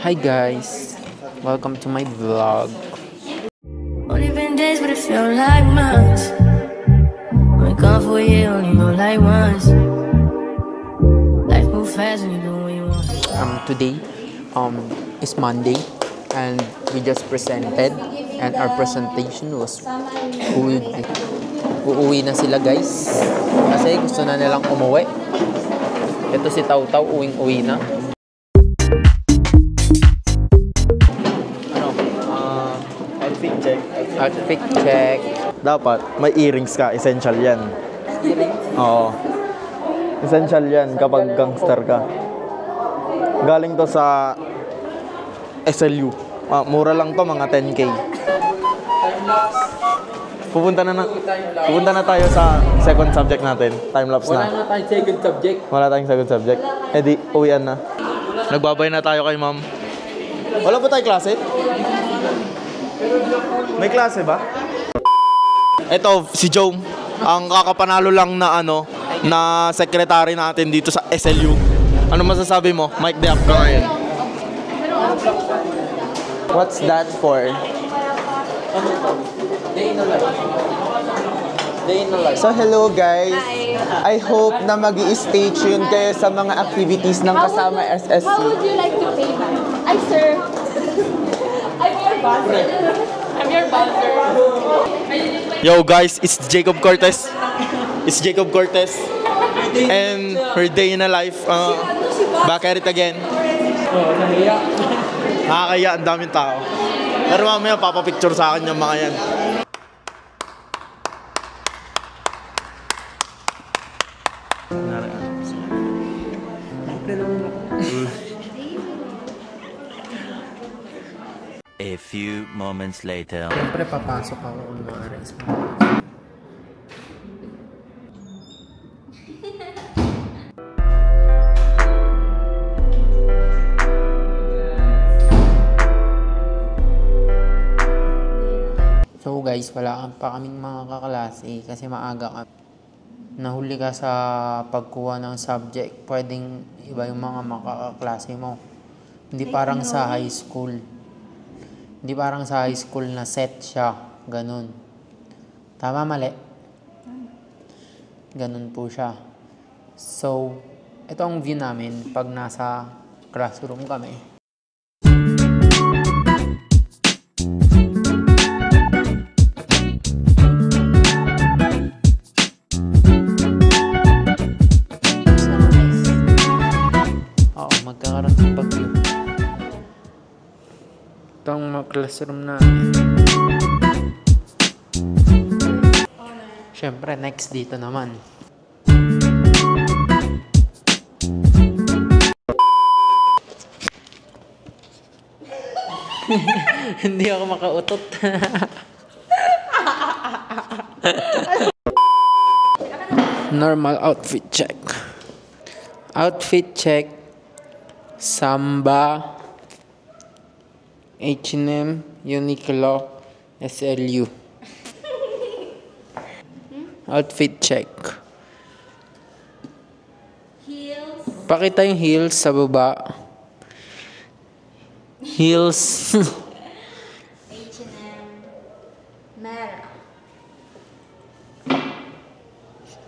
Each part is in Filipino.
Hi guys, welcome to my vlog. Only been days, but it felt like months. Been gone for a year, only know like once. Life move fast when you do what you want. Today is Monday and we just presented and our presentation was good. Uuwi na sila guys kasi gusto na nilang umuwi. Ito si Tau-Tau, uwing-uwi na. Outfit check. Outfit check. Dapat may earrings ka, essential yan. Oo. Essential yan kapag gangster ka. Galing to sa SLU. Mura lang to, mga 10K. Pupunta na tayo sa second subject natin. Time-lapse na. Wala na tayong second subject. Wala tayong second subject. Eh di, uwian na. Nagbabay na tayo kay ma'am. Wala ba tayo klase? May klase ba? Ito, si Joe. Ang kakapanalo lang na na secretary natin dito sa SLU. Ano masasabi mo? Mike Deap ka ngayon. What's that for? Day in the life. Day in the life. So hello guys, I hope na mag-i-stay tuned kayo sa mga activities ng kasama SSC. How would you like to pay back? Ay sir, I'm your buzzer. I'm your buzzer. Yo guys, it's Jacob Cortez. It's Jacob Cortez. And her day in a life. Back at it again. Nakakaya, ang daming tao. Pero mamaya papapicture sa akin yung mga yan. A few moments later. Siyempre papasok ako kung maaari. So guys, wala pa kaming mga kaklase kasi maaga kami. Nahuli ka sa pagkuha ng subject, pwedeng iba yung mga makaklase mo. Hindi parang sa high school. Hindi parang sa high school na set siya. Ganun. Tama, mali? Ganun po siya. So, ito ang view namin pag nasa classroom kami. Magkakaroon ng pag-view. Itong classroom namin. Siyempre, next dito naman. Hindi ako makautot. Normal outfit check. Outfit check. Samba, H&M, Uniqlo, SLU. Outfit check. Heels. Pakita yung heels sa baba. Heels. H&M. Mera.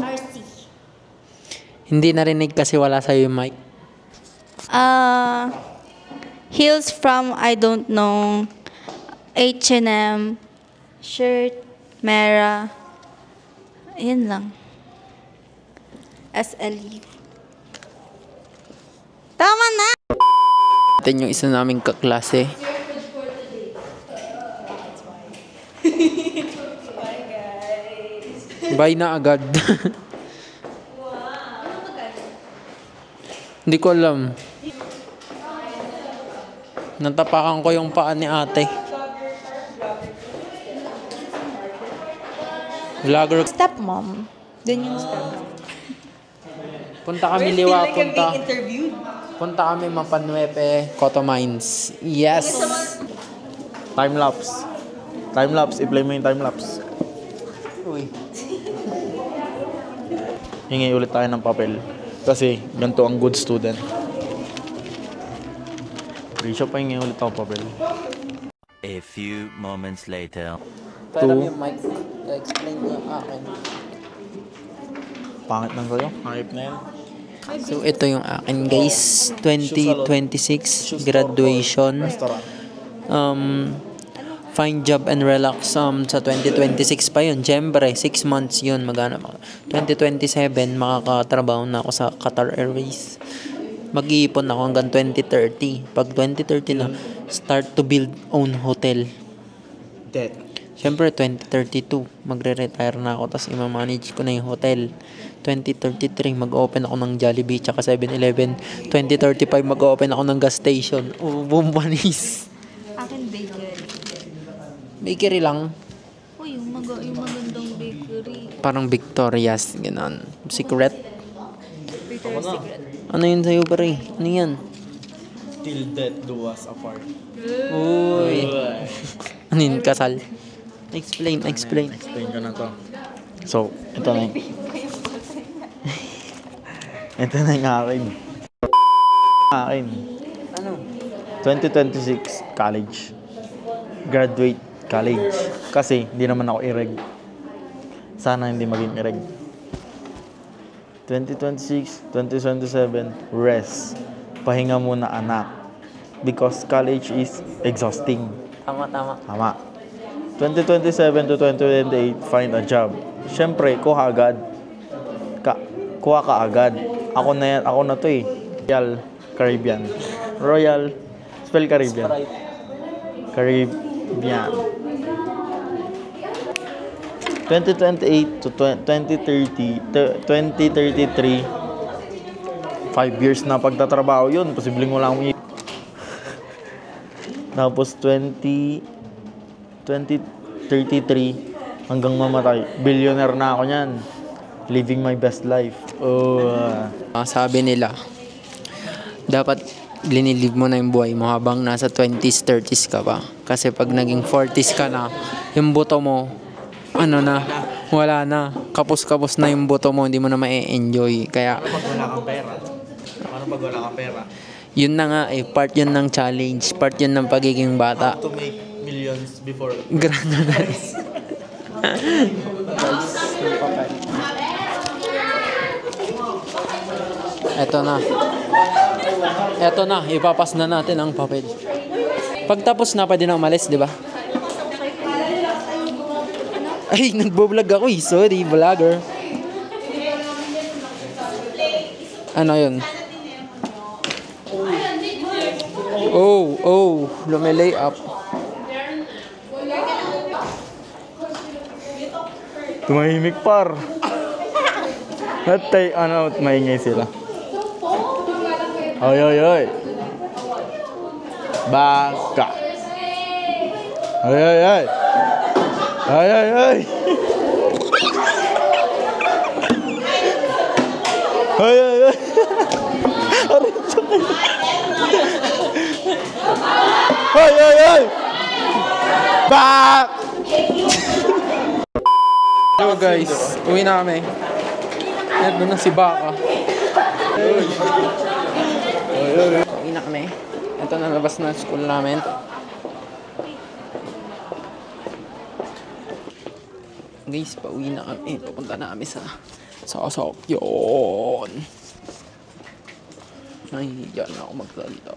RC. Hindi narinig kasi wala sa'yo yung mic. Heels from I don't know, H&M, shirt, Mera, yun lang. SLE. Tama na! Ito yung isa naming kaklase. Bye na agad. Hindi ko alam. Natapakan ko yung paa ni ate. Vlogger. Stepmom. Dun yung stepmom. Punta kami Liwa, punta kami Mapanuepe, Coto Mines. Yes! Time-lapse. Time-lapse. I-play mo yung time-lapse. Uy. Hingi ulit tayo ng papel. Kasi ganito ang good student. Ratio pa yung ulit ako papel. A few moments later. Pero yung mic, explain ko yung akin. Pangit lang sa'yo. Hype na yan. So, ito yung akin guys. 2026 graduation. Restaurant. Find job and relax sa 2026 pa yun. Siyempre, 6 months yun. 2027, makakatrabaho na ako sa Qatar Airways. Mag-iipon ako hanggang 2030. Pag 2030 na, start to build own hotel. Dead. Siyempre, 2032, magre-retire na ako, tapos ima-manage ko na yung hotel. 2033, mag-open ako ng Jollibee tsaka 7-Eleven. 2035, mag-open ako ng gas station. Oh, bumpanis. Akin bakery. Bakery lang. Uy, yung magandang bakery. Parang Victoria's, gano'n. Secret. Victoria's Secret. Ano yun sa'yo, pare? Ano yan? Till death do us apart. Uy. Ano yun, kasal? Explain. Explain ko na to. So, ito na yung... ito na yung akin. Ano? 2026, college. Graduate college. Kasi, hindi naman ako ireg. Sana hindi maging ireg. 2026, 2027, rest. Pahinga muna anak. Because college is exhausting. Tama. Tama. 2027 to 2028, find a job. Siyempre, kuha agad. Kuha ka agad. Ako na to eh. Royal Caribbean. Royal, spell Caribbean. Caribbean. 2028 to 2033, 5 years na pagtatrabaho yun. Posibleng wala akong Tapos 2033 hanggang mamatay. Billionaire na ako niyan. Living my best life. Sabi nila, dapat linilive mo na yung buhay mo habang nasa 20s, 30s ka pa. Kasi pag naging 40s ka na, yung buto mo, wala na. Kapos-kapos na yung buto mo, hindi mo na ma-enjoy. Kaya, Pag wala kang pera? Paano pag wala kang pera? yun na nga part yun ng challenge, part yun ng pagiging bata. To make millions before. Granadaris. Eto na, ipapas na natin ang papel. Pagtapos na, pwede na umalis, di ba? Ay, nagbo-vlog ako eh. Sorry, vlogger. Ano yun? Oh, lumilay up. Tumahimik par. Natay, maingay sila. Oy. Baka. Oy. Ay. Ay. Bak. Hello guys, uwi na kami. Ito na si Baka. Uwi na kami. Ito na, labas na school namin. Guys, pauwi na kami. Pupunta na kami sa Sasakyan. Ay, dyan na ako magsalita.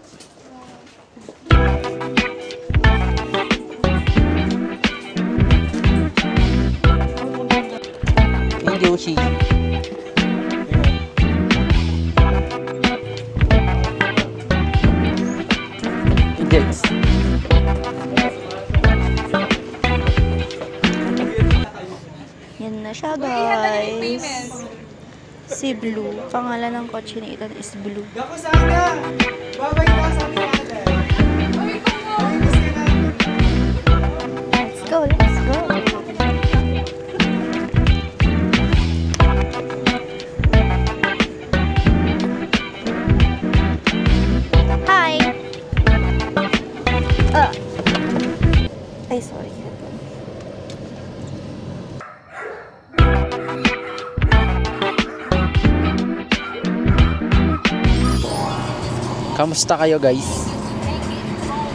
Hey, Joshi. Index. Yan na siya, guys. Si Blue. Pangalan ng kotse na ito is Blue. Let's go. Hi! Ay, sorry. Kamusta kayo guys?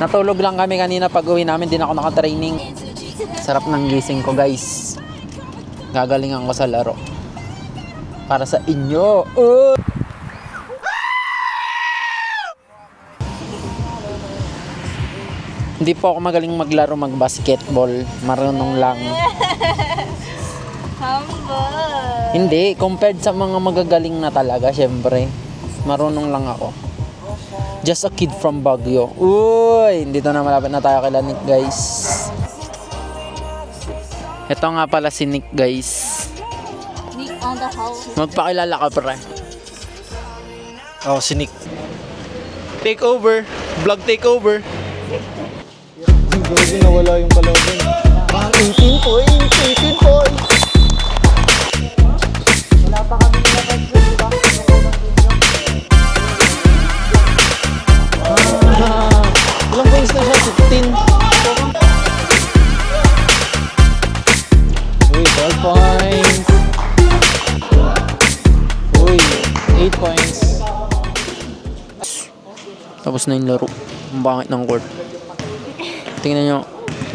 Natulog lang kami kanina pag uwi namin, din ako naka-training. Sarap ng gising ko guys. Gagalingan ko sa laro. Para sa inyo. Hindi po ako magaling maglaro mag-basketball. Marunong lang. Humble. Hindi, compared sa mga magagaling na talaga, syempre. Marunong lang ako. Just a kid from Baguio. Uy, dito na malapit na tayo kay Nick, guys. Ito nga pala si Nick, guys. Nick on the house. Magpakilala ka, pre. Oh, si Nick. Take over. Vlog take over. Gagi, nawala yung kalaban. 18 points! 18 points! Ilang points na siya? 15. Uy, 12 points. Uy, 8 points. Tapos na yung laro. Ang bangit ng court. Tingnan nyo.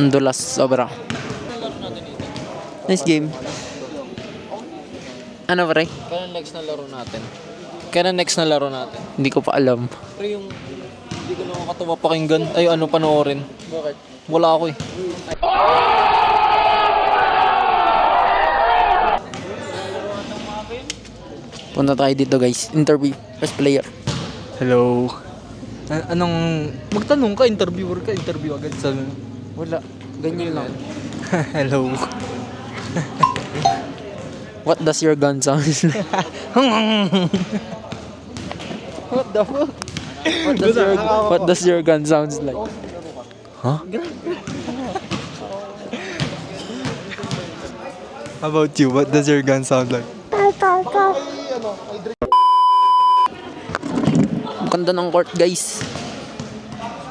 Ang dulas sobra. Nice game. Ano pre? Kailan next na laro natin? Kailan next na laro natin? Hindi ko pa alam. Pero yung hindi ko nakakatawa pakinggan. Ay, ano panoorin? Bakit? Wala ako eh. Punta tayo dito guys. Interview. First player. Hello. Anong... Magtanong ka, interviewer ka, interview agad sa... Wala. Ganyan lang. Hello. What does your gun sound like? What the fuck? What does your gun sounds like? Huh? How about you? What does your gun sound like? Ang ganda ng court guys.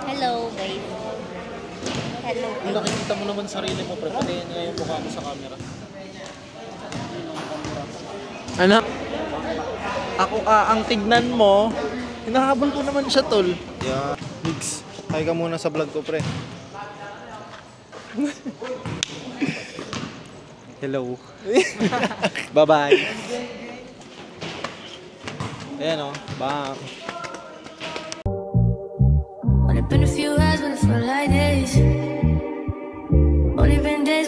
Hello, guys. Hello. Kung nakikita mo naman sarili mo, pre, patayin nga yung mukha mo sa camera. Ano? Ako ang tignan mo, hinahabol ko naman siya, tol. Yeah. Mix. Hi ka muna sa vlog ko, pre. Hello. Bye-bye. Ayan o. Bang. Only been a few hours, but it felt like days. Only been days.